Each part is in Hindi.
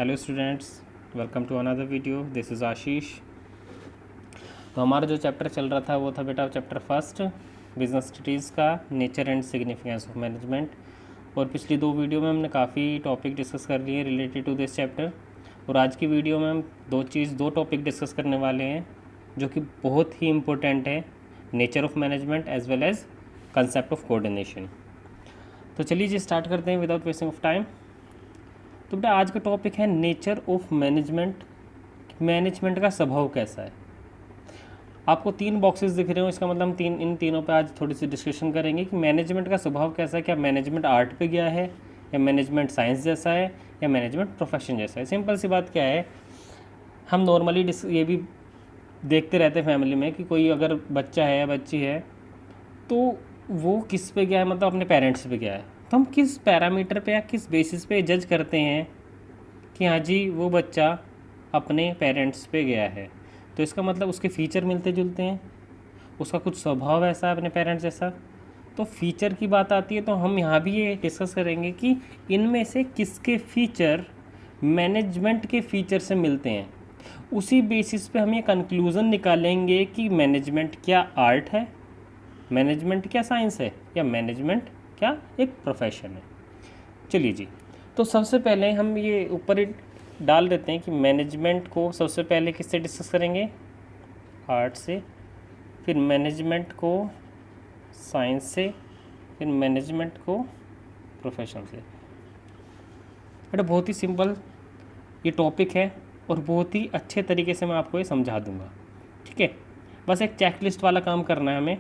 Hello students, welcome to another video. This is Ashish. तो हमारा जो चैप्टर चल रहा था वो था बेटा चैप्टर फर्स्ट, बिजनेस स्टडीज़ का nature and significance of management. और पिछली दो वीडियो में हमने काफ़ी टॉपिक डिस्कस कर लिए रिलेटेड टू दिस चैप्टर। और आज की वीडियो में हम दो टॉपिक डिस्कस करने वाले हैं जो कि बहुत ही इम्पोर्टेंट है, nature of management as well as concept of coordination. तो चलिए जी स्टार्ट करते हैं विदाउट वेस्टिंग ऑफ टाइम। तो बेटा आज का टॉपिक है नेचर ऑफ मैनेजमेंट। मैनेजमेंट का स्वभाव कैसा है। आपको 3 बॉक्सेस दिख रहे हो, इसका मतलब हम इन तीनों पे आज थोड़ी सी डिस्कशन करेंगे कि मैनेजमेंट का स्वभाव कैसा है। क्या मैनेजमेंट आर्ट पे गया है, या मैनेजमेंट साइंस जैसा है, या मैनेजमेंट प्रोफेशन जैसा है। सिंपल सी बात क्या है, हम नॉर्मली ये भी देखते रहते हैं फैमिली में कि कोई अगर बच्चा है या बच्ची है तो वो किस पे गया है, मतलब अपने पेरेंट्स पे गया है। तो हम किस पैरामीटर पे या किस बेसिस पे जज करते हैं कि हाँ जी वो बच्चा अपने पेरेंट्स पे गया है। तो इसका मतलब उसके फ़ीचर मिलते जुलते हैं, उसका कुछ स्वभाव ऐसा है अपने पेरेंट्स जैसा। तो फीचर की बात आती है तो हम यहाँ भी ये डिस्कस करेंगे कि इनमें से किसके फीचर मैनेजमेंट के फीचर से मिलते हैं। उसी बेसिस पे हम ये कंक्लूज़न निकालेंगे कि मैनेजमेंट क्या आर्ट है, मैनेजमेंट क्या साइंस है, या मैनेजमेंट क्या एक प्रोफेशन है। चलिए जी, तो सबसे पहले हम ये ऊपर ही डाल देते हैं कि मैनेजमेंट को सबसे पहले किससे डिस्कस करेंगे, आर्ट से, फिर मैनेजमेंट को साइंस से, फिर मैनेजमेंट को प्रोफेशन से। बेटा बहुत ही सिंपल ये टॉपिक है और बहुत ही अच्छे तरीके से मैं आपको ये समझा दूंगा, ठीक है। बस एक चेकलिस्ट वाला काम करना है हमें,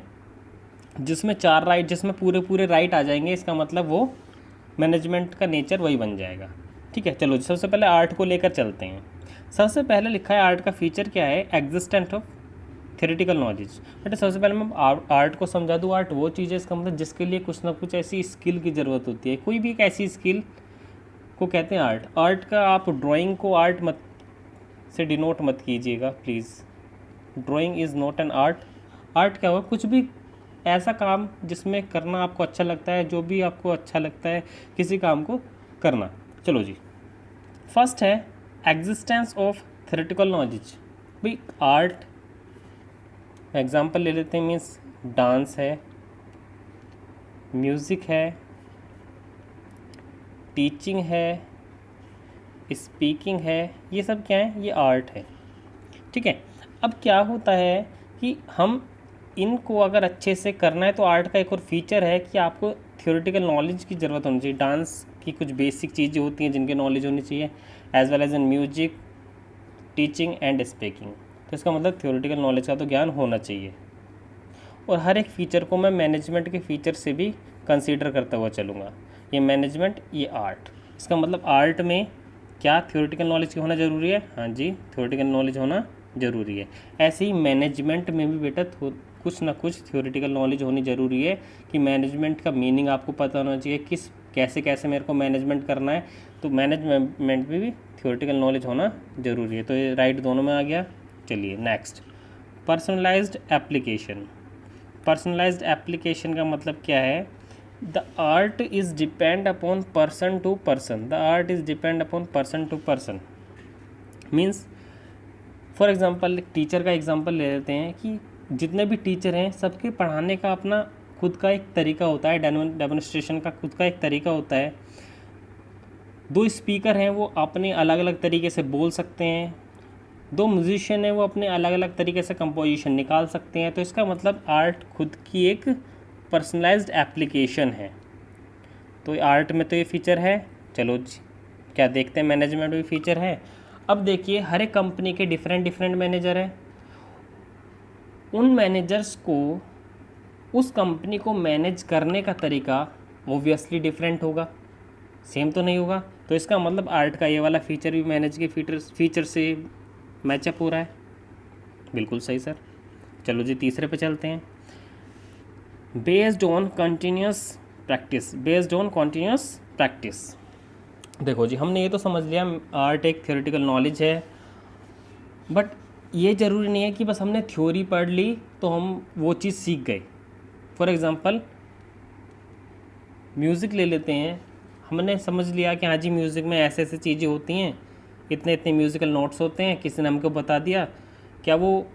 जिसमें 4 राइट, जिसमें पूरे राइट आ जाएंगे, इसका मतलब वो मैनेजमेंट का नेचर वही बन जाएगा, ठीक है। चलो सबसे पहले आर्ट को लेकर चलते हैं। सबसे पहले लिखा है आर्ट का फीचर क्या है, existent of theoretical knowledge. But सबसे पहले मैं आर्ट को समझा दूँ। आर्ट वो चीज़ है, इसका मतलब जिसके लिए कुछ ना कुछ ऐसी स्किल की ज़रूरत होती है। कोई भी एक ऐसी स्किल को कहते हैं आर्ट। आर्ट का आप ड्राइंग को आर्ट मत से डिनोट मत कीजिएगा please. Drawing is not an art. Art क्या होगा, कुछ भी ऐसा काम जिसमें करना आपको अच्छा लगता है, जो भी आपको अच्छा लगता है किसी काम को करना। चलो जी, फर्स्ट है एग्जिस्टेंस ऑफ थ्योरेटिकल नॉलेज। भाई आर्ट एग्जांपल ले लेते हैं, मीन्स डांस है, म्यूज़िक है, टीचिंग है, स्पीकिंग है, ये सब क्या है, ये आर्ट है, ठीक है। अब क्या होता है कि हम इनको अगर अच्छे से करना है तो आर्ट का एक और फीचर है कि आपको थ्योरेटिकल नॉलेज की ज़रूरत होनी चाहिए। डांस की कुछ बेसिक चीज़ें होती हैं जिनकी नॉलेज होनी चाहिए, as well as in music, teaching and speaking. तो इसका मतलब थ्योरेटिकल नॉलेज का तो ज्ञान होना चाहिए। और हर एक फ़ीचर को मैं मैनेजमेंट के फ़ीचर से भी कंसीडर करता हुआ चलूँगा। ये मैनेजमेंट, ये आर्ट। इसका मतलब आर्ट में क्या थ्योरेटिकल नॉलेज होना ज़रूरी है, हाँ जी थ्योरेटिकल नॉलेज होना ज़रूरी है। ऐसे ही मैनेजमेंट में भी बेटा कुछ ना कुछ थ्योरेटिकल नॉलेज होनी ज़रूरी है कि मैनेजमेंट का मीनिंग आपको पता होना चाहिए, कैसे कैसे मेरे को मैनेजमेंट करना है। तो मैनेजमेंट में भी थ्योरेटिकल नॉलेज होना ज़रूरी है। तो ये राइट दोनों में आ गया। चलिए next, personalised application. Personalised application का मतलब क्या है, the art is depend upon person to person. The art is depend upon person to person. Means for example teacher का एग्ज़ाम्पल ले लेते हैं कि जितने भी टीचर हैं सबके पढ़ाने का अपना खुद का एक तरीका होता है, डेमोन्स्ट्रेशन का खुद का एक तरीका होता है। 2 स्पीकर हैं वो अपने अलग अलग तरीके से बोल सकते हैं, 2 म्यूजिशियन हैं वो अपने अलग अलग तरीके से कंपोजिशन निकाल सकते हैं। तो इसका मतलब आर्ट खुद की एक पर्सनलाइज्ड एप्लीकेशन है। तो आर्ट में तो ये फीचर है। चलो क्या देखते हैं, मैनेजमेंट में फीचर है। अब देखिए हर एक कंपनी के डिफरेंट मैनेजर हैं। उन मैनेजर्स को उस कंपनी को मैनेज करने का तरीका ओब्वियसली डिफरेंट होगा, सेम तो नहीं होगा। तो इसका मतलब आर्ट का ये वाला फीचर भी मैनेज के फीचर से मैचअप हो रहा है। बिल्कुल सही सर। चलो जी तीसरे पे चलते हैं, based on continuous practice. Based on continuous practice. देखो जी हमने ये तो समझ लिया आर्ट एक थ्योरेटिकल नॉलेज है, बट ये ज़रूरी नहीं है कि बस हमने थ्योरी पढ़ ली तो हम वो चीज़ सीख गए। फॉर एग्ज़ाम्पल म्यूज़िक ले लेते हैं, हमने समझ लिया कि हाँ जी म्यूज़िक में ऐसे ऐसे चीज़ें होती हैं, इतने इतने म्यूज़िकल नोट्स होते हैं, किसी ने हमको बता दिया, क्या वो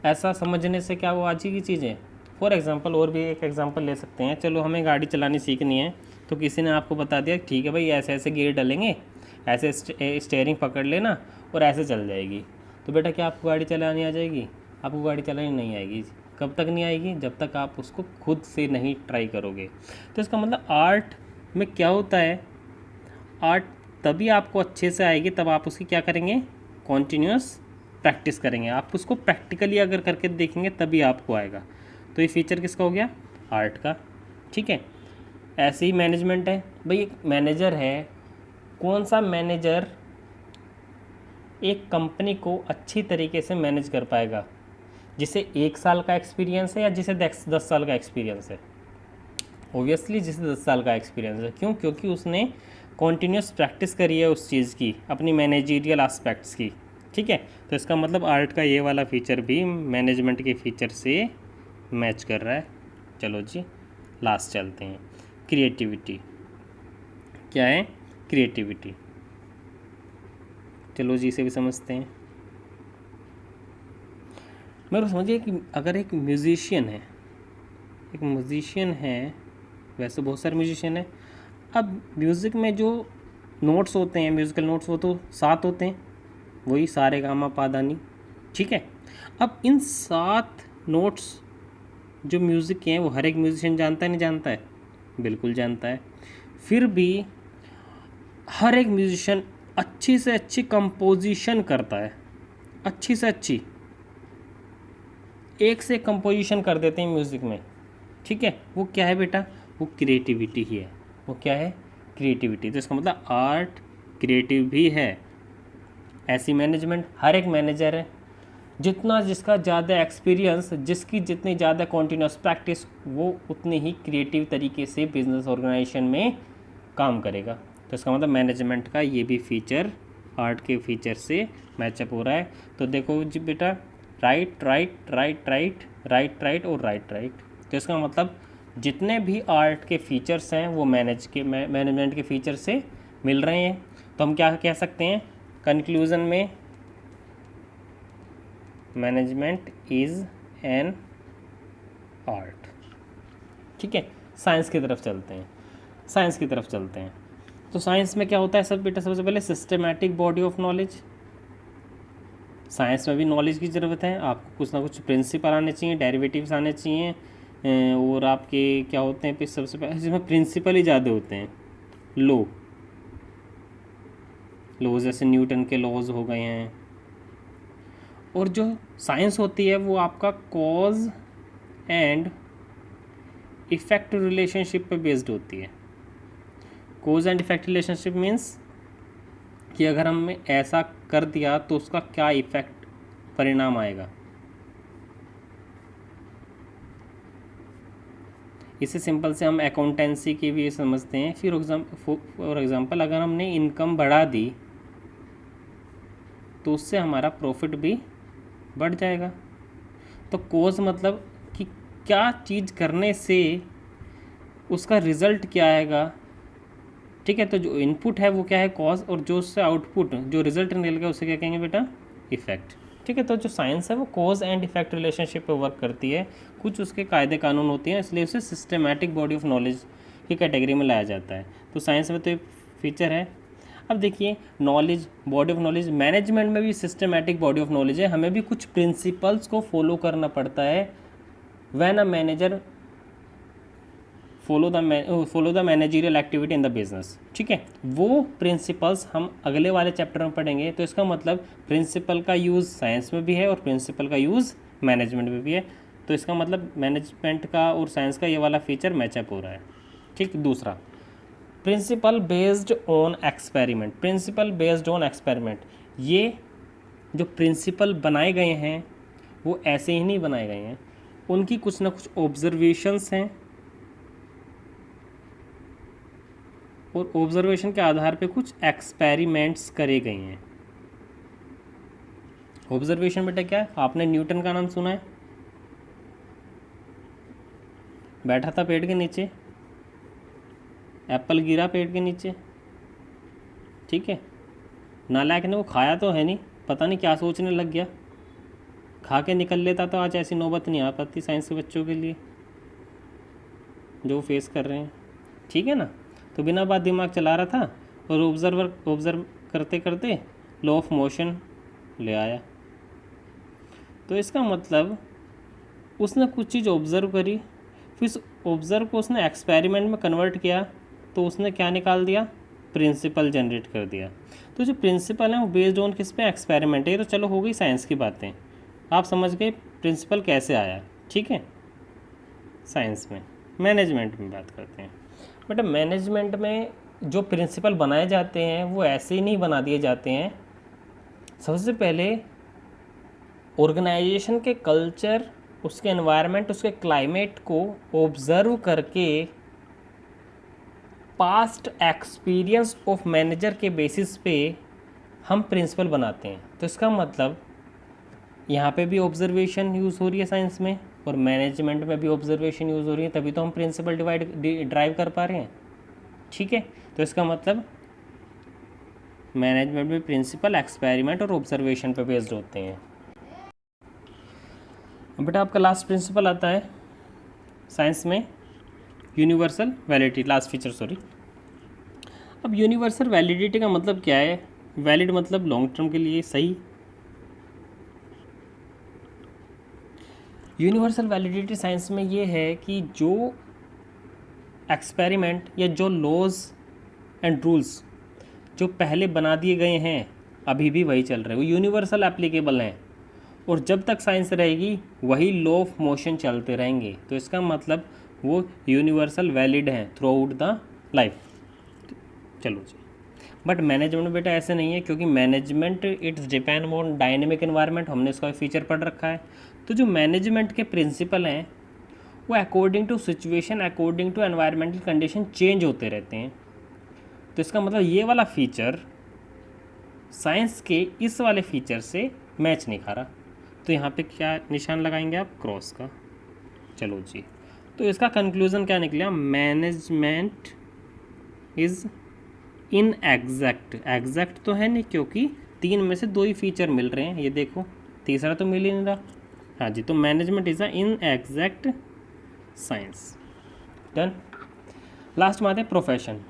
ऐसा समझने से क्या वो आज ही की चीज़ें? फॉर एग्ज़ाम्पल और भी एक एग्ज़ाम्पल ले सकते हैं। चलो हमें गाड़ी चलानी सीखनी है, तो किसी ने आपको बता दिया ठीक है भाई ऐसे ऐसे गियर डलेंगे, ऐसे स्टेयरिंग पकड़ लेना और ऐसे चल जाएगी। तो बेटा क्या आपको गाड़ी चलानी आ जाएगी? आपको गाड़ी चलानी नहीं आएगी। कब तक नहीं आएगी? जब तक आप उसको खुद से नहीं ट्राई करोगे। तो इसका मतलब आर्ट में क्या होता है, आर्ट तभी आपको अच्छे से आएगी तब आप उसकी क्या करेंगे, कॉन्टीन्यूस प्रैक्टिस करेंगे। आप उसको प्रैक्टिकली अगर करके देखेंगे तभी आपको आएगा। तो ये फीचर किसका हो गया, आर्ट का। ठीक है, ऐसे ही मैनेजमेंट है भाई। एक मैनेजर है, कौन सा मैनेजर एक कंपनी को अच्छी तरीके से मैनेज कर पाएगा? जिसे 1 साल का एक्सपीरियंस है या जिसे 10 साल का एक्सपीरियंस है? ओबियसली जिसे 10 साल का एक्सपीरियंस है। क्यों? क्योंकि उसने कॉन्टीन्यूस प्रैक्टिस करी है उस चीज़ की, अपनी मैनेजरियल एस्पेक्ट्स की। ठीक है, तो इसका मतलब आर्ट का ये वाला फीचर भी मैनेजमेंट के फीचर से मैच कर रहा है। चलो जी लास्ट चलते हैं, क्रिएटिविटी। क्या है क्रिएटिविटी? चलो जी इसे भी समझते हैं। मेरे को समझिए कि अगर एक म्यूज़िशियन है, वैसे बहुत सारे म्यूज़िशियन हैं। अब म्यूज़िक में जो नोट्स होते हैं, म्यूज़िकल नोट्स, वो तो 7 होते हैं, वही सा रे गा मा पा धा नी। ठीक है, अब इन 7 नोट्स जो म्यूज़िक के हैं वो हर एक म्यूज़िशियन जानता है, नहीं जानता है? बिल्कुल जानता है। फिर भी हर एक म्यूज़िशियन अच्छी से अच्छी कंपोजिशन करता है, अच्छी से अच्छी एक से कंपोजिशन कर देते हैं म्यूज़िक में। ठीक है, वो क्या है बेटा? वो क्रिएटिविटी ही है। वो क्या है? क्रिएटिविटी। तो इसका मतलब आर्ट क्रिएटिव भी है। ऐसी मैनेजमेंट, हर एक मैनेजर है जितना जिसका ज़्यादा एक्सपीरियंस, जिसकी जितनी ज़्यादा कॉन्टीन्यूस प्रैक्टिस, वो उतनी ही क्रिएटिव तरीके से बिजनेस ऑर्गेनाइजेशन में काम करेगा। तो इसका मतलब मैनेजमेंट का ये भी फीचर आर्ट के फीचर से मैचअप हो रहा है। तो देखो जी बेटा, right right right right right right और राइट राइट। तो इसका मतलब जितने भी आर्ट के फीचर्स हैं वो मैनेजमेंट के फीचर से मिल रहे हैं। तो हम क्या कह सकते हैं कंक्लूज़न में? Management is an art. ठीक है, साइंस की तरफ चलते हैं। तो साइंस में क्या होता है सब बेटा? सबसे पहले systematic body of knowledge. Science में भी नॉलेज की ज़रूरत है, आपको कुछ ना कुछ प्रिंसिपल आने चाहिए, डेरिवेटिव्स आने चाहिए, और आपके क्या होते हैं फिर सबसे पहले जिसमें प्रिंसिपल ही ज़्यादा होते हैं। लॉ जैसे न्यूटन के लॉज हो गए हैं। और जो साइंस होती है वो आपका कॉज एंड इफ़ेक्ट रिलेशनशिप पे बेस्ड होती है। Cause and effect relationship means कि अगर हमने ऐसा कर दिया तो उसका क्या इफ़ेक्ट परिणाम आएगा। इसे सिंपल से हम अकाउंटेंसी की भी समझते हैं। फिर फॉर एग्ज़ाम्पल अगर हमने इनकम बढ़ा दी तो उससे हमारा प्रॉफिट भी बढ़ जाएगा। तो कॉज मतलब कि क्या चीज़ करने से उसका रिज़ल्ट क्या आएगा। ठीक है, तो जो इनपुट है वो क्या है? कॉज, और जो उससे आउटपुट जो रिजल्ट निकलेगा उसे क्या कहेंगे बेटा? इफेक्ट। ठीक है, तो जो साइंस है वो कॉज एंड इफेक्ट रिलेशनशिप पे वर्क करती है। कुछ उसके कायदे कानून होती हैं, इसलिए उसे सिस्टमैटिक बॉडी ऑफ नॉलेज की कैटेगरी में लाया जाता है। तो साइंस में तो एक फीचर है। अब देखिए knowledge, body of knowledge, management में भी सिस्टमैटिक बॉडी ऑफ नॉलेज है। हमें भी कुछ प्रिंसिपल्स को फॉलो करना पड़ता है when a manager follow the managerial activity in the business. ठीक है, वो प्रिंसिपल्स हम अगले वाले चैप्टर में पढ़ेंगे। तो इसका मतलब प्रिंसिपल का यूज़ साइंस में भी है और प्रिंसिपल का यूज़ मैनेजमेंट में भी है। तो इसका मतलब मैनेजमेंट का और साइंस का ये वाला फीचर मैचअप हो रहा है। ठीक, दूसरा principle based on experiment. Principle based on experiment, ये जो प्रिंसिपल बनाए गए हैं वो ऐसे ही नहीं बनाए गए हैं, उनकी कुछ ना कुछ ऑब्जर्वेशंस हैं और ऑब्जर्वेशन के आधार पे कुछ एक्सपेरिमेंट्स करे गए हैं। ऑब्जर्वेशन बेटा क्या है? आपने न्यूटन का नाम सुना है? बैठा था पेड़ के नीचे, एप्पल गिरा पेड़ के नीचे। ठीक है, नालायक ने वो खाया तो है नहीं, पता नहीं क्या सोचने लग गया, खा के निकल लेता तो आज ऐसी नौबत नहीं आ पाती साइंस के बच्चों के लिए जो फेस कर रहे हैं। ठीक है ना। तो बिना बात दिमाग चला रहा था और ऑब्ज़र्व करते करते लॉ ऑफ मोशन ले आया। तो इसका मतलब उसने कुछ चीज़ ऑब्ज़र्व करी, फिर उस ऑब्ज़र्व को उसने एक्सपेरिमेंट में कन्वर्ट किया, तो उसने क्या निकाल दिया, प्रिंसिपल जनरेट कर दिया। तो जो प्रिंसिपल है वो बेस्ड ऑन किस पे, एक्सपेरिमेंट है। ये तो चलो हो गई साइंस की बातें, आप समझ गए प्रिंसिपल कैसे आया। ठीक है। साइंस में मैनेजमेंट में बात करते हैं। बट मैनेजमेंट में जो प्रिंसिपल बनाए जाते हैं वो ऐसे ही नहीं बना दिए जाते हैं। सबसे पहले ऑर्गेनाइजेशन के कल्चर, उसके एनवायरनमेंट, उसके क्लाइमेट को ऑब्जर्व करके पास्ट एक्सपीरियंस ऑफ मैनेजर के बेसिस पे हम प्रिंसिपल बनाते हैं। तो इसका मतलब यहाँ पे भी ऑब्जर्वेशन यूज़ हो रही है साइंस में, और मैनेजमेंट में भी ऑब्जर्वेशन यूज़ हो रही है, तभी तो हम प्रिंसिपल ड्राइव कर पा रहे हैं। ठीक है। तो इसका मतलब मैनेजमेंट में प्रिंसिपल, एक्सपेरिमेंट और ऑब्जर्वेशन पे बेस्ड होते हैं। बेटा आपका लास्ट प्रिंसिपल आता है साइंस में, universal validity, last feature sorry. अब यूनिवर्सल वैलिडिटी का मतलब क्या है? वैलिड मतलब लॉन्ग टर्म के लिए सही। यूनिवर्सल वैलिडिटी साइंस में ये है कि जो एक्सपेरिमेंट या जो लॉज एंड रूल्स जो पहले बना दिए गए हैं अभी भी वही चल रहे हैं, वो यूनिवर्सल एप्लीकेबल हैं, और जब तक साइंस रहेगी वही लॉ ऑफ मोशन चलते रहेंगे। तो इसका मतलब वो यूनिवर्सल वैलिड हैं थ्रू आउट द लाइफ। चलो जी। बट मैनेजमेंट बेटा ऐसे नहीं है, क्योंकि management it's depend on dynamic environment, हमने इसका फीचर पढ़ रखा है। तो जो मैनेजमेंट के प्रिंसिपल हैं वो according to situation, according to environmental condition change होते रहते हैं। तो इसका मतलब ये वाला फीचर साइंस के इस वाले फीचर से मैच नहीं खा रहा। तो यहाँ पे क्या निशान लगाएंगे आप, क्रॉस का। चलो जी। तो इसका कंक्लूज़न क्या निकला, मैनेजमेंट इज़ इन एग्जैक्ट तो है नहीं, क्योंकि 3 में से 2 ही फीचर मिल रहे हैं, ये देखो तीसरा तो मिल ही नहीं रहा। हाँ जी। तो management is a in exact science. Done. Last में आते हैं प्रोफेशन।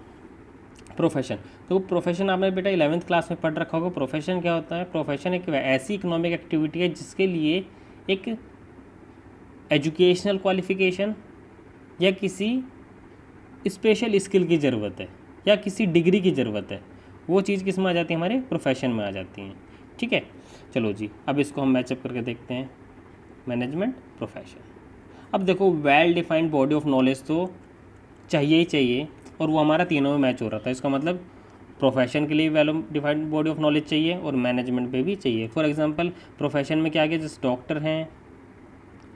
तो प्रोफेशन आपने बेटा 11th क्लास में पढ़ रखा होगा। प्रोफेशन क्या होता है? प्रोफेशन एक ऐसी इकोनॉमिक एक्टिविटी है जिसके लिए एक एजुकेशनल क्वालिफिकेशन या किसी स्पेशल स्किल की ज़रूरत है या किसी डिग्री की ज़रूरत है। वो चीज़ किस में आ जाती है? हमारे प्रोफेशन में आ जाती हैं। ठीक है। चलो जी, अब इसको हम मैचअप करके देखते हैं, मैनेजमेंट, प्रोफेशन। अब देखो, well defined body of knowledge तो चाहिए ही चाहिए, और वो हमारा तीनों में मैच हो रहा था। इसका मतलब प्रोफेशन के लिए well defined body of knowledge चाहिए और मैनेजमेंट पे भी चाहिए। फॉर एग्जांपल प्रोफेशन में क्या आ गया, जैसे डॉक्टर हैं,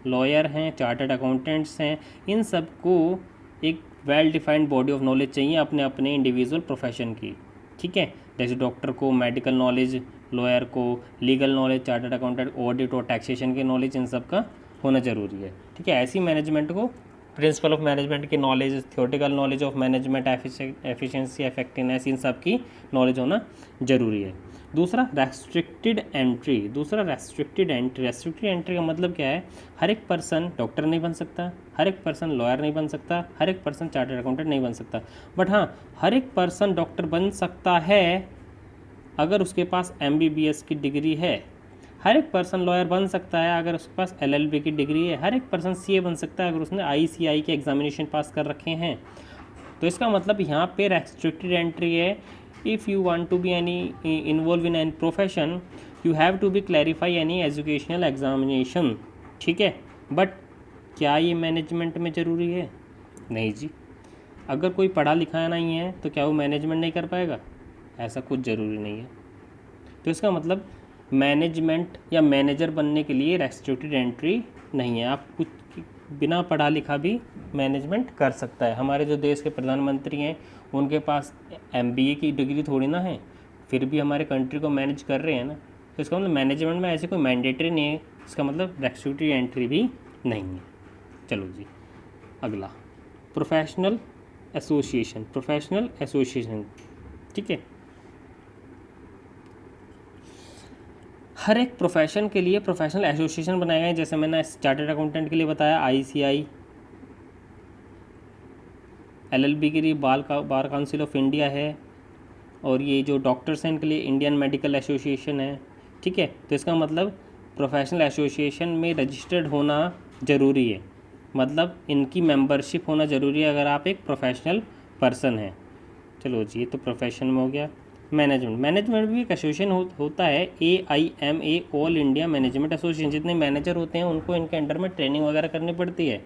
लॉयर हैं, चार्टर्ड अकाउंटेंट्स हैं, इन सब को एक well defined body of knowledge चाहिए अपने अपने इंडिविजुअल प्रोफेशन की। ठीक है। जैसे डॉक्टर को मेडिकल नॉलेज, लॉयर को legal knowledge, chartered accountant audit और टैक्सेशन की नॉलेज, इन सब का होना ज़रूरी है। ठीक है। ऐसी मैनेजमेंट को प्रिंसिपल ऑफ मैनेजमेंट की knowledge, theoretical knowledge of management, efficiency, effectiveness, इन सब की नॉलेज होना ज़रूरी है। दूसरा रेस्ट्रिक्टेड एंट्री। रेस्ट्रिक्टेड एंट्री का मतलब क्या है? हर एक पर्सन डॉक्टर नहीं बन सकता, हर एक पर्सन लॉयर नहीं बन सकता, हर एक पर्सन चार्टर्ड अकाउंटेंट नहीं बन सकता। बट हाँ, हर एक पर्सन डॉक्टर बन सकता है अगर उसके पास MBBS की डिग्री है। हर एक पर्सन लॉयर बन सकता है अगर उसके पास LLB की डिग्री है। हर एक पर्सन CA बन सकता है अगर उसने ICAI के एग्जामिनेशन पास कर रखे हैं। तो इसका मतलब यहाँ पे रेस्ट्रिक्टेड एंट्री है। If you want to be any involve in any profession, you have to be clarify any educational examination. ठीक है। बट क्या ये मैनेजमेंट में ज़रूरी है? नहीं जी। अगर कोई पढ़ा लिखा नहीं है तो क्या वो मैनेजमेंट नहीं कर पाएगा? ऐसा कुछ ज़रूरी नहीं है। तो इसका मतलब मैनेजमेंट या मैनेजर बनने के लिए रेस्ट्रिक्टेड एंट्री नहीं है। आप कुछ बिना पढ़ा लिखा भी मैनेजमेंट कर सकता है। हमारे जो देश के प्रधानमंत्री हैं उनके पास MBA की डिग्री थोड़ी ना है, फिर भी हमारे कंट्री को मैनेज कर रहे हैं ना। तो इसका मतलब मैनेजमेंट में ऐसे कोई मैंडेटरी नहीं है, इसका मतलब रेस्ट्रिक्टेड एंट्री भी नहीं है। चलो जी, अगला प्रोफेशनल एसोसिएशन। ठीक है। हर एक प्रोफेशन के लिए प्रोफेशनल एसोसिएशन बनाए गए, जैसे मैंने चार्टर्ड अकाउंटेंट के लिए बताया ICI, LLB के लिए बार काउंसिल ऑफ इंडिया है, और ये जो डॉक्टर्स हैं इनके लिए इंडियन मेडिकल एसोसिएशन है। ठीक है, तो इसका मतलब प्रोफेशनल एसोसिएशन में रजिस्टर्ड होना ज़रूरी है, मतलब इनकी मेंबरशिप होना ज़रूरी है अगर आप एक प्रोफेशनल पर्सन हैं। चलो जी, ये तो प्रोफेशन में हो गया। मैनेजमेंट भी एक एसोसिएशन होता है, AIMA, all India management association. जितने मैनेजर होते हैं उनको इनके अंडर में ट्रेनिंग वगैरह करनी पड़ती है,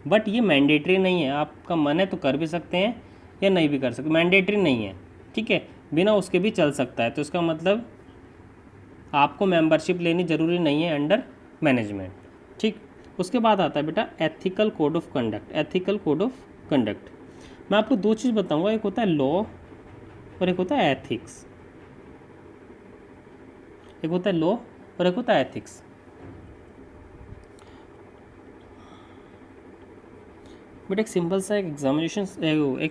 बट ये मैंडेटरी नहीं है। आपका मन है तो कर भी सकते हैं या नहीं भी कर सकते, मैंडेटरी नहीं है। ठीक है, बिना उसके भी चल सकता है। तो इसका मतलब आपको मेंबरशिप लेनी ज़रूरी नहीं है अंडर मैनेजमेंट। ठीक, उसके बाद आता है बेटा ethical code of conduct. Ethical code of conduct मैं आपको दो चीज़ बताऊंगा, एक होता है लॉ और एक होता है एथिक्स। एक होता है लॉ और एक होता है एथिक्स। बट एक सिंपल सा एक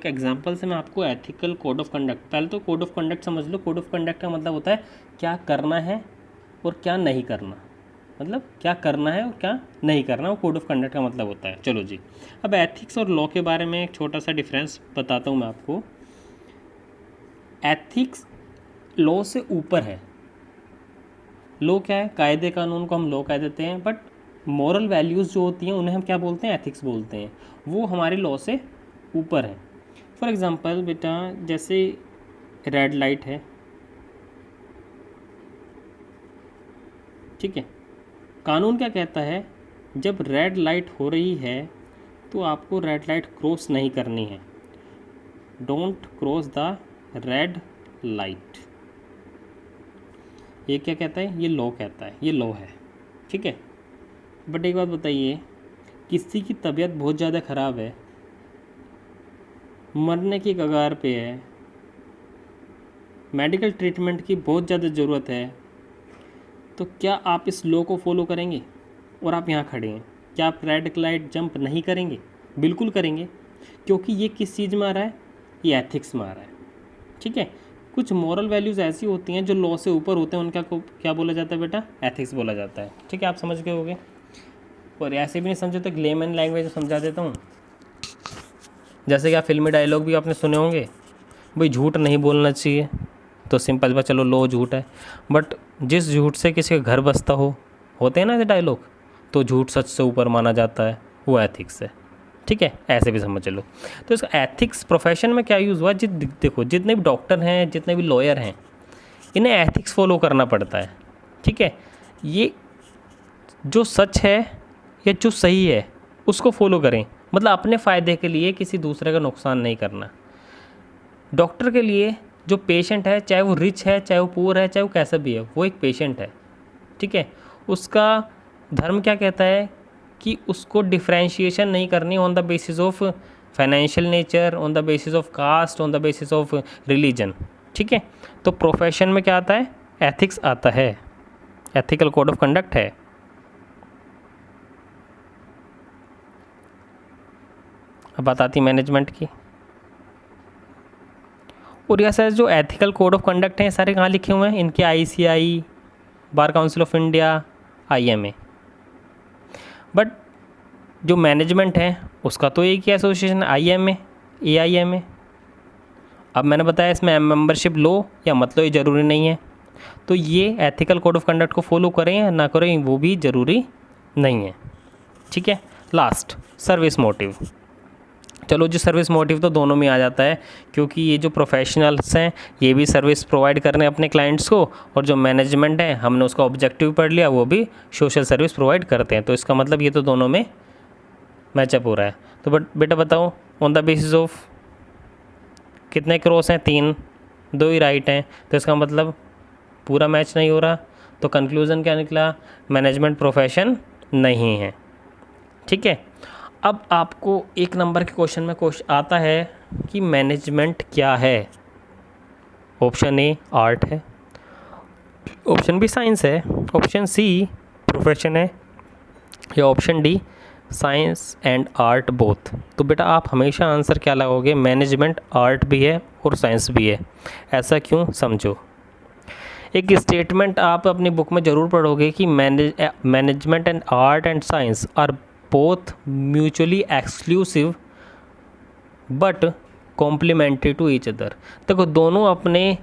एग्जांपल से मैं आपको एथिकल कोड ऑफ कंडक्ट, पहले तो कोड ऑफ कंडक्ट समझ लो। कोड ऑफ कंडक्ट का मतलब होता है क्या करना है और क्या नहीं करना, मतलब क्या करना है और क्या नहीं करना, वो कोड ऑफ कंडक्ट का मतलब होता है। चलो जी, अब एथिक्स और लॉ के बारे में एक छोटा सा डिफरेंस बताता हूँ मैं आपको। एथिक्स लॉ से ऊपर है। लॉ क्या है? कायदे कानून को हम लॉ कह देते हैं, बट मॉरल वैल्यूज़ जो होती हैं उन्हें हम क्या बोलते हैं? एथिक्स बोलते हैं। वो हमारे लॉ से ऊपर है। फॉर एग्ज़ाम्पल बेटा, जैसे रेड लाइट है, ठीक है, कानून क्या कहता है? जब रेड लाइट हो रही है तो आपको रेड लाइट क्रॉस नहीं करनी है। Don't cross the red light. ये क्या कहता है? ये लॉ कहता है, ये लॉ है। ठीक है, बट एक बात बताइए, किसी की तबीयत बहुत ज़्यादा ख़राब है, मरने की कगार पे है, मेडिकल ट्रीटमेंट की बहुत ज़्यादा ज़रूरत है, तो क्या आप इस लॉ को फॉलो करेंगे? और आप यहाँ खड़े हैं, क्या आप रेड लाइट जंप नहीं करेंगे? बिल्कुल करेंगे, क्योंकि ये किस चीज़ में आ रहा है? ये एथिक्स में आ रहा है। ठीक है, कुछ मॉरल वैल्यूज़ ऐसी होती हैं जो लॉ से ऊपर होते हैं, उनका को क्या बोला जाता है बेटा? एथिक्स बोला जाता है। ठीक है, आप समझ गए होंगे। और ऐसे भी नहीं समझे तो लेमन लैंग्वेज में समझा देता हूँ। जैसे कि आप फिल्मी डायलॉग भी आपने सुने होंगे, भाई झूठ नहीं बोलना चाहिए, तो सिंपल बात, चलो लो झूठ है, बट जिस झूठ से किसी का घर बसता हो, होते हैं ना ऐसे डायलॉग, तो झूठ सच से ऊपर माना जाता है, वो एथिक्स है। ठीक है, ऐसे भी समझ लो। तो इसका एथिक्स प्रोफेशन में क्या यूज़ हुआ? देखो, जितने भी डॉक्टर हैं, जितने भी लॉयर हैं, इन्हें एथिक्स फॉलो करना पड़ता है। ठीक है, ये जो सच है या जो सही है उसको फॉलो करें, मतलब अपने फ़ायदे के लिए किसी दूसरे का नुकसान नहीं करना। डॉक्टर के लिए जो पेशेंट है, चाहे वो रिच है, चाहे वो पुअर है, चाहे वो कैसा भी है, वो एक पेशेंट है। ठीक है, उसका धर्म क्या कहता है कि उसको डिफ्रेंशिएशन नहीं करनी on the basis of financial nature, on the basis of caste, on the basis of religion. ठीक है, तो प्रोफेशन में क्या आता है? एथिक्स आता है, एथिकल कोड ऑफ कंडक्ट है। अब बात आती मैनेजमेंट की। और यह सारे जो एथिकल कोड ऑफ कंडक्ट हैं, सारे कहाँ लिखे हुए हैं? इनके ICI, bar council of India, IMA। But जो मैनेजमेंट है उसका तो एक ही एसोसिएशन है, IMA, AIMA। अब मैंने बताया इसमें मेंबरशिप लो या मत लो, ये ज़रूरी नहीं है। तो ये एथिकल कोड ऑफ कंडक्ट को फॉलो करें या ना करें, वो भी ज़रूरी नहीं है। ठीक है, लास्ट सर्विस मोटिव। चलो जी, सर्विस मोटिव तो दोनों में आ जाता है, क्योंकि ये जो प्रोफेशनल्स हैं ये भी सर्विस प्रोवाइड कर रहे हैं अपने क्लाइंट्स को, और जो मैनेजमेंट है हमने उसका ऑब्जेक्टिव पढ़ लिया, वो भी सोशल सर्विस प्रोवाइड करते हैं। तो इसका मतलब ये तो दोनों में मैचअप हो रहा है। तो बेटा बताओ, ऑन द बेसिस ऑफ कितने क्रॉस हैं? 3, 2 ही राइट हैं, तो इसका मतलब पूरा मैच नहीं हो रहा। तो कंक्लूज़न क्या निकला? मैनेजमेंट प्रोफेशन नहीं है। ठीक है, अब आपको 1 नंबर के क्वेश्चन में आता है कि मैनेजमेंट क्या है। ऑप्शन ए आर्ट है, ऑप्शन बी साइंस है, ऑप्शन सी प्रोफेशन है, या option D science and art both. तो बेटा आप हमेशा आंसर क्या लगाओगे? मैनेजमेंट आर्ट भी है और साइंस भी है। ऐसा क्यों? समझो। एक स्टेटमेंट आप अपनी बुक में ज़रूर पढ़ोगे कि management and art and science are both mutually exclusive but complementary to each other. देखो दोनों अपने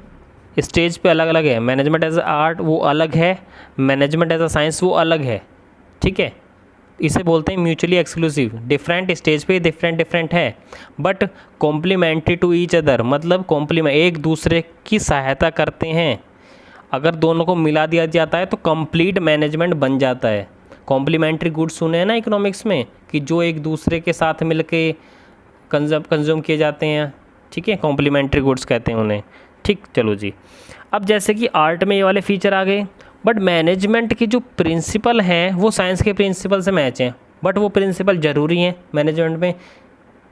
स्टेज पे अलग अलग है। मैनेजमेंट एज आर्ट वो अलग है, मैनेजमेंट एज अ साइंस वो अलग है, ठीक है। इसे बोलते हैं म्यूचुअली एक्सक्लूसिव। डिफरेंट स्टेज पे डिफरेंट है but complementary to each other, मतलब कॉम्प्लीमेंट, एक दूसरे की सहायता करते हैं। अगर दोनों को मिला दिया जाता है तो कंप्लीट मैनेजमेंट बन जाता है। कॉम्प्लीमेंट्री गुड्स सुने हैं ना इकोनॉमिक्स में, कि जो एक दूसरे के साथ मिल के कंज्यूम किए जाते हैं, ठीक है, कॉम्प्लीमेंट्री गुड्स कहते हैं उन्हें, ठीक। चलो जी, अब जैसे कि आर्ट में ये वाले फीचर आ गए, बट मैनेजमेंट की जो प्रिंसिपल हैं वो साइंस के प्रिंसिपल से मैच हैं, बट वो प्रिंसिपल ज़रूरी हैं मैनेजमेंट में,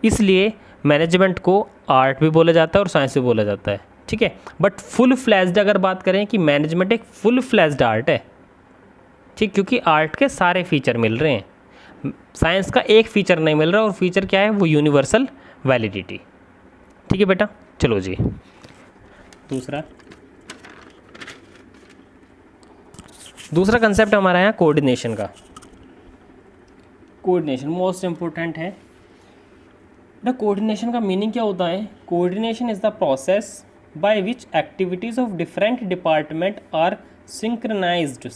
इसलिए मैनेजमेंट को आर्ट भी बोला जाता है और साइंस भी बोला जाता है, ठीक है। बट फुल फ्लैज्ड अगर बात करें कि मैनेजमेंट एक फुल फ्लैज्ड आर्ट है, ठीक, क्योंकि आर्ट के सारे फीचर मिल रहे हैं, साइंस का एक फीचर नहीं मिल रहा, और फीचर क्या है, वो यूनिवर्सल वैलिडिटी, ठीक है बेटा। चलो जी, दूसरा कंसेप्ट हमारा है कोऑर्डिनेशन का। कोऑर्डिनेशन मोस्ट इम्पोर्टेंट है। द कोऑर्डिनेशन का मीनिंग क्या होता है? Coordination is the process by which activities of different department are synchronized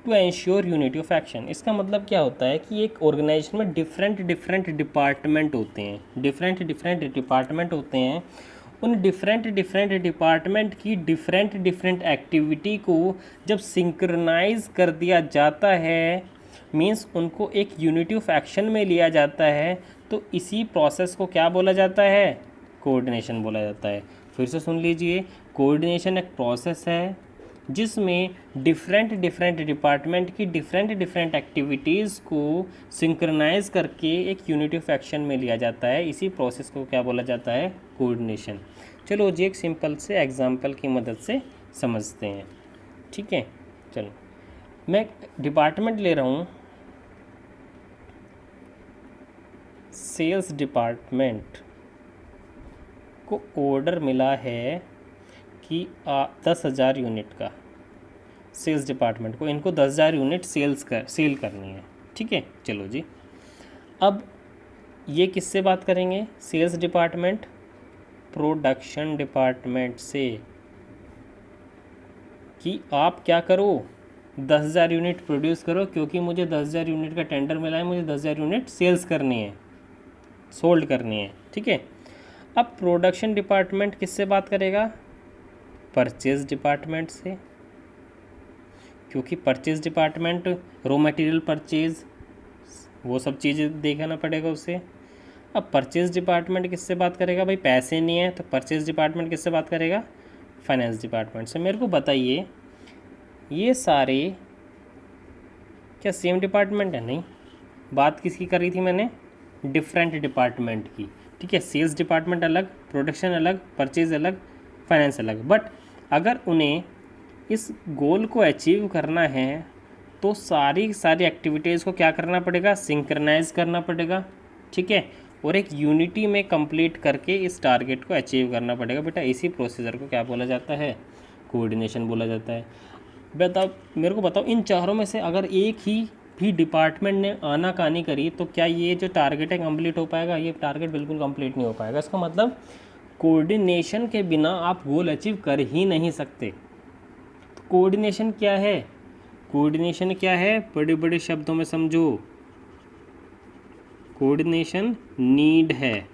to ensure unity of action. इसका मतलब क्या होता है कि एक ऑर्गेनाइजेशन में डिफरेंट डिपार्टमेंट होते हैं, डिफरेंट डिपार्टमेंट होते हैं। उन डिफरेंट डिपार्टमेंट की डिफरेंट एक्टिविटी को जब सिंक्रनाइज कर दिया जाता है, मींस उनको एक यूनिटी ऑफ एक्शन में लिया जाता है, तो इसी प्रोसेस को क्या बोला जाता है? कोऑर्डिनेशन बोला जाता है। फिर से सुन लीजिए, कोऑर्डिनेशन एक प्रोसेस है जिसमें डिफरेंट डिपार्टमेंट की डिफरेंट एक्टिविटीज़ को सिंक्रनाइज करके एक यूनिटी ऑफ एक्शन में लिया जाता है। इसी प्रोसेस को क्या बोला जाता है? कोऑर्डिनेशन। चलो जी, एक सिंपल से एग्जांपल की मदद से समझते हैं, ठीक है। चलो, मैं डिपार्टमेंट ले रहा हूँ, सेल्स डिपार्टमेंट को ऑर्डर मिला है कि 10,000 यूनिट का, सेल्स डिपार्टमेंट को इनको 10,000 यूनिट सेल करनी है, ठीक है। चलो जी, अब ये किससे बात करेंगे? सेल्स डिपार्टमेंट प्रोडक्शन डिपार्टमेंट से, कि आप क्या करो, 10,000 यूनिट प्रोड्यूस करो, क्योंकि मुझे 10,000 यूनिट का टेंडर मिला है, मुझे 10,000 यूनिट सेल्स करनी है, सोल्ड करनी है, ठीक है। अब प्रोडक्शन डिपार्टमेंट किससे बात करेगा? परचेज डिपार्टमेंट से, क्योंकि purchase department raw material purchase वो सब चीज़ें देखना पड़ेगा उसे। अब परचेज डिपार्टमेंट किससे बात करेगा? भाई पैसे नहीं है, तो परचेज डिपार्टमेंट किससे बात करेगा? फाइनेंस डिपार्टमेंट से। मेरे को बताइए, ये सारे क्या सेम डिपार्टमेंट है? नहीं, बात किसकी कर रही थी मैंने? डिफरेंट डिपार्टमेंट की, ठीक है। सेल्स डिपार्टमेंट अलग, प्रोडक्शन अलग, परचेज अलग, फाइनेंस अलग। बट अगर उन्हें इस गोल को अचीव करना है तो सारी एक्टिविटीज़ को क्या करना पड़ेगा? सिंक्रनाइज करना पड़ेगा, ठीक है, और एक यूनिटी में कंप्लीट करके इस टारगेट को अचीव करना पड़ेगा। बेटा इसी प्रोसीजर को क्या बोला जाता है? कोऑर्डिनेशन बोला जाता है। बताओ, मेरे को बताओ, इन चारों में से अगर एक ही भी डिपार्टमेंट ने आनाकानी करी तो क्या ये जो टारगेट है कंप्लीट हो पाएगा? ये टारगेट बिल्कुल कंप्लीट नहीं हो पाएगा। इसका मतलब कोऑर्डिनेशन के बिना आप गोल अचीव कर ही नहीं सकते। तो कोऑर्डिनेशन क्या है? कोऑर्डिनेशन क्या है? बड़े बड़े शब्दों में समझो, कोऑर्डिनेशन नीड है,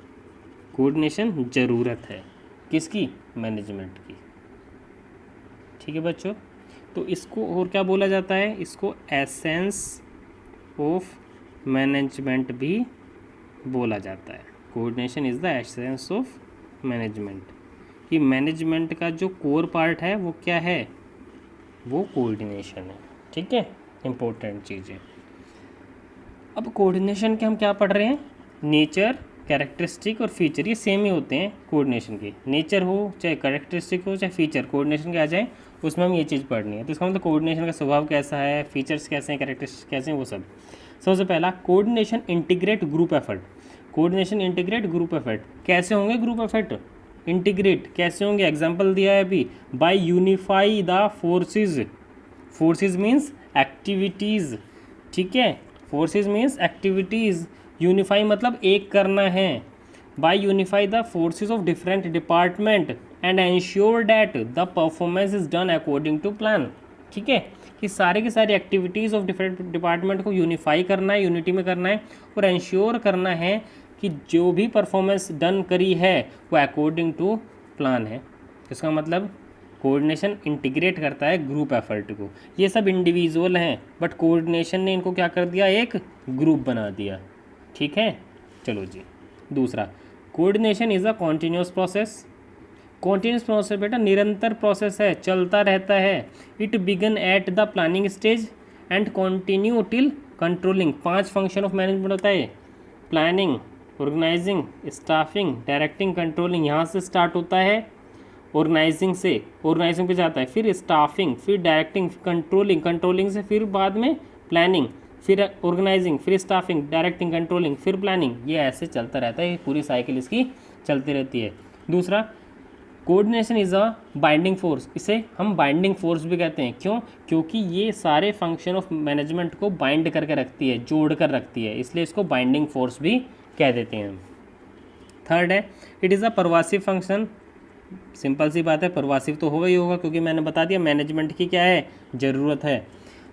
कोऑर्डिनेशन ज़रूरत है। किसकी? मैनेजमेंट की, ठीक है बच्चों। तो इसको और क्या बोला जाता है? इसको एसेंस ऑफ मैनेजमेंट भी बोला जाता है। Coordination is the essence of management, कि मैनेजमेंट का जो कोर पार्ट है वो क्या है? वो कोऑर्डिनेशन है, ठीक है। इम्पोर्टेंट चीज़ है। अब कोऑर्डिनेशन के हम क्या पढ़ रहे हैं? नेचर, कैरेक्टरिस्टिक और फीचर, ये सेम ही होते हैं कोऑर्डिनेशन के। नेचर हो चाहे कैरेक्टरिस्टिक हो चाहे फीचर, कोऑर्डिनेशन के आ जाए उसमें हम ये चीज़ पढ़नी है। तो इसका मतलब कोऑर्डिनेशन का स्वभाव कैसा है, फीचर्स कैसे हैं, कैरेक्टरिस्टिक्स कैसे हैं, वो सब। सबसे पहला, coordination integrate group effort. Coordination integrate group effort. कैसे होंगे ग्रुप एफर्ट? इंटीग्रेट कैसे होंगे, एग्जाम्पल दिया है अभी, by unify the forces, forces means activities, ठीक है, फोर्सेस मीन्स एक्टिविटीज़, यूनिफाई मतलब एक करना है, by unify the forces of different department and ensure that the performance is done according to plan, ठीक है, कि सारे की सारी एक्टिविटीज़ ऑफ डिफरेंट डिपार्टमेंट को यूनिफाई करना है, यूनिटी में करना है और एंश्योर करना है कि जो भी परफॉर्मेंस डन करी है वो अकॉर्डिंग टू प्लान है। इसका मतलब कोऑर्डिनेशन इंटीग्रेट करता है ग्रुप एफर्ट को। ये सब इंडिविजुअल हैं बट कोऑर्डिनेशन ने इनको क्या कर दिया, एक ग्रुप बना दिया, ठीक है। चलो जी, दूसरा, coordination is a continuous process. Continuous process बेटा निरंतर प्रोसेस है, चलता रहता है। It begin at the planning stage and continue till controlling. 5 function of management होता है, planning, organising, staffing, directing, controlling. यहाँ से स्टार्ट होता है ऑर्गेनाइजिंग से, ऑर्गेनाइजिंग पे जाता है, फिर स्टाफिंग, फिर डायरेक्टिंग, कंट्रोलिंग, कंट्रोलिंग से फिर बाद में प्लानिंग, फिर ऑर्गेनाइजिंग, फिर स्टाफिंग, डायरेक्टिंग, कंट्रोलिंग, फिर प्लानिंग। ये ऐसे चलता रहता है, पूरी साइकिल इसकी चलती रहती है। दूसरा, coordination is a binding force. इसे हम बाइंडिंग फोर्स भी कहते हैं, क्यों, क्योंकि ये सारे फंक्शन ऑफ मैनेजमेंट को बाइंड करके रखती है, जोड़ कर रखती है, इसलिए इसको बाइंडिंग फोर्स भी कह देते हैं। थर्ड है, it is a pervasive function. Simple सी बात है, परवासिव तो होगा ही होगा क्योंकि मैंने बता दिया मैनेजमेंट की क्या है, ज़रूरत है।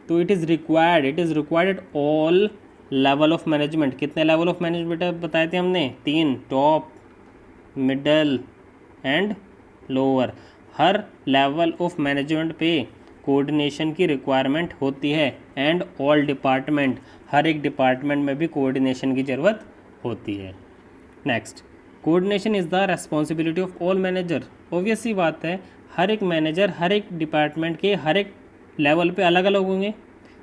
तो it is required at all level of management. कितने लेवल ऑफ मैनेजमेंट बताए थे हमने, 3, top, middle and lower. Her level of management पे कोऑर्डिनेशन की रिक्वायरमेंट होती है एंड ऑल डिपार्टमेंट, हर एक डिपार्टमेंट में भी कोऑर्डिनेशन की ज़रूरत होती है। Next, coordination is the responsibility of all manager. Obvious सी बात है, हर एक मैनेजर हर एक डिपार्टमेंट के हर एक लेवल पे अलग अलग होंगे,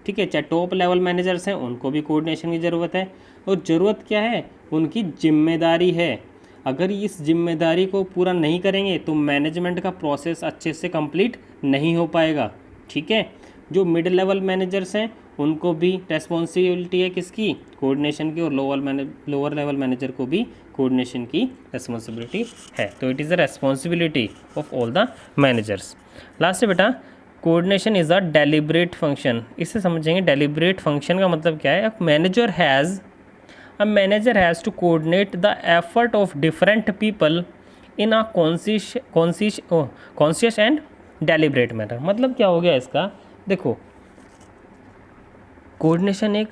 ठीक है। चाहे टॉप लेवल मैनेजर्स हैं उनको भी कोऑर्डिनेशन की ज़रूरत है, और ज़रूरत क्या है, उनकी जिम्मेदारी है। अगर इस जिम्मेदारी को पूरा नहीं करेंगे तो मैनेजमेंट का प्रोसेस अच्छे से कंप्लीट नहीं हो पाएगा, ठीक है। जो मिड लेवल मैनेजर्स हैं उनको भी रेस्पॉन्सिबिलिटी है किसकी, कोऑर्डिनेशन की, और लोअर लेवल मैनेजर को भी कोऑर्डिनेशन की रेस्पॉन्सिबिलिटी है। तो it is a responsibility of all the managers. Last है बेटा, coordination is a deliberate function. इसे समझेंगे, डेलिब्रेट फंक्शन का मतलब क्या है, a manager has to coordinate the effort of different people in a conscious and deliberate manner। मतलब क्या हो गया इसका, देखो कोऑर्डिनेशन एक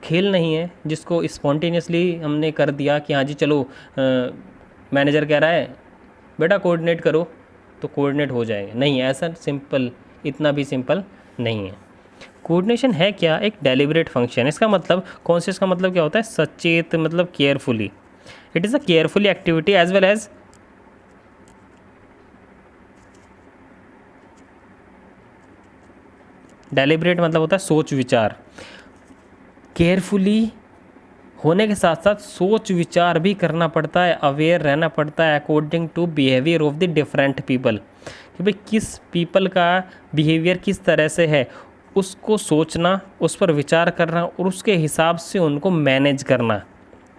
खेल नहीं है जिसको स्पॉन्टेनियसली हमने कर दिया कि हाँ जी चलो मैनेजर कह रहा है बेटा कोऑर्डिनेट करो तो कोऑर्डिनेट हो जाएगा, नहीं, ऐसा सिंपल, इतना भी सिंपल नहीं है। कोऑर्डिनेशन है क्या, एक डेलिब्रेट फंक्शन। इसका मतलब कॉन्शियस का मतलब क्या होता है, सचेत, मतलब carefully. It is a carefully activity as well as deliberate मतलब होता है सोच विचार। केयरफुली होने के साथ साथ सोच विचार भी करना पड़ता है, अवेयर रहना पड़ता है according to behaviour of the different people, कि भाई किस पीपल का बिहेवियर किस तरह से है, उसको सोचना, उस पर विचार करना और उसके हिसाब से उनको मैनेज करना,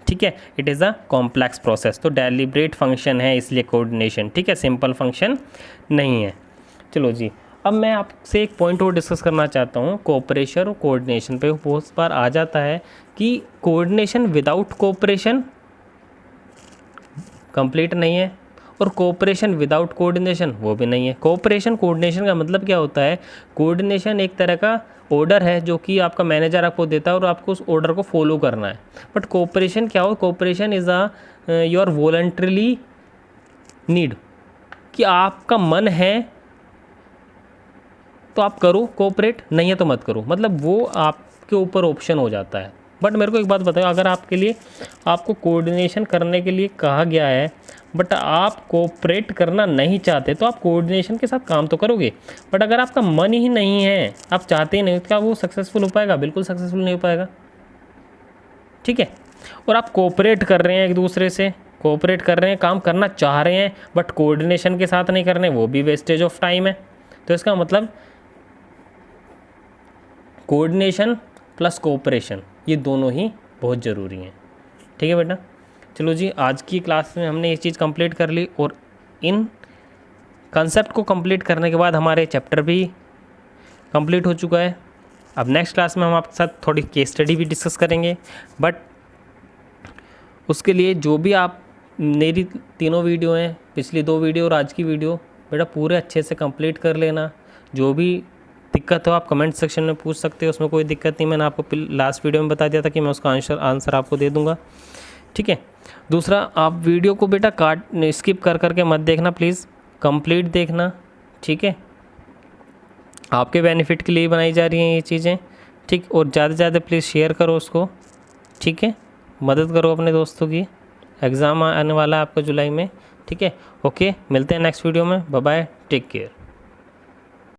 ठीक है। It is a complex process. तो डेलिब्रेट फंक्शन है इसलिए कोऑर्डिनेशन, ठीक है, सिंपल फंक्शन नहीं है। चलो जी, अब मैं आपसे एक पॉइंट और डिस्कस करना चाहता हूँ, कोऑपरेशन और कोऑर्डिनेशन पे। बहुत बार आ जाता है कि कोऑर्डिनेशन विदाउट कोऑपरेशन कंप्लीट नहीं है और कोऑपरेशन विदाउट कोऑर्डिनेशन वो भी नहीं है। कोऑपरेशन कोऑर्डिनेशन का मतलब क्या होता है, कोऑर्डिनेशन एक तरह का ऑर्डर है जो कि आपका मैनेजर आपको देता है और आपको उस ऑर्डर को फॉलो करना है। बट कोऑपरेशन क्या हो, cooperation is a your voluntarily need, कि आपका मन है तो आप करो कोऑपरेट, नहीं है तो मत करो, मतलब वो आपके ऊपर ऑप्शन हो जाता है। बट मेरे को एक बात बताओ, अगर आपके लिए आपको कोऑर्डिनेशन करने के लिए कहा गया है बट आप कोऑपरेट करना नहीं चाहते तो आप कोऑर्डिनेशन के साथ काम तो करोगे, बट अगर आपका मन ही नहीं है, आप चाहते ही नहीं, तो क्या वो सक्सेसफुल हो पाएगा? बिल्कुल सक्सेसफुल नहीं हो पाएगा, ठीक है। और आप कोऑपरेट कर रहे हैं, एक दूसरे से कोऑपरेट कर रहे हैं, काम करना चाह रहे हैं बट कोऑर्डिनेशन के साथ नहीं कर रहे हैं, वो भी वेस्टेज ऑफ टाइम है। तो इसका मतलब कोऑर्डिनेशन प्लस कोऑपरेशन ये दोनों ही बहुत ज़रूरी हैं, ठीक है बेटा। चलो जी, आज की क्लास में हमने ये चीज़ कंप्लीट कर ली और इन कंसेप्ट को कंप्लीट करने के बाद हमारे चैप्टर भी कंप्लीट हो चुका है। अब नेक्स्ट क्लास में हम आपके साथ थोड़ी केस स्टडी भी डिस्कस करेंगे, बट उसके लिए जो भी आप मेरी तीनों वीडियो हैं, पिछली 2 वीडियो और आज की वीडियो, बेटा पूरे अच्छे से कंप्लीट कर लेना। जो भी दिक्कत हो आप कमेंट सेक्शन में पूछ सकते हो, उसमें कोई दिक्कत नहीं। मैंने आपको लास्ट वीडियो में बता दिया था कि मैं उसका आंसर आपको दे दूंगा, ठीक है। दूसरा, आप वीडियो को बेटा स्किप कर करके मत देखना प्लीज़, कंप्लीट देखना, ठीक है। आपके बेनिफिट के लिए बनाई जा रही हैं ये चीज़ें, ठीक। और ज़्यादा से ज़्यादा प्लीज़ शेयर करो उसको, ठीक है। मदद करो अपने दोस्तों की, एग्ज़ाम आने वाला है आपका जुलाई में, ठीक है। ओके, मिलते हैं नेक्स्ट वीडियो में। Bye bye, take care.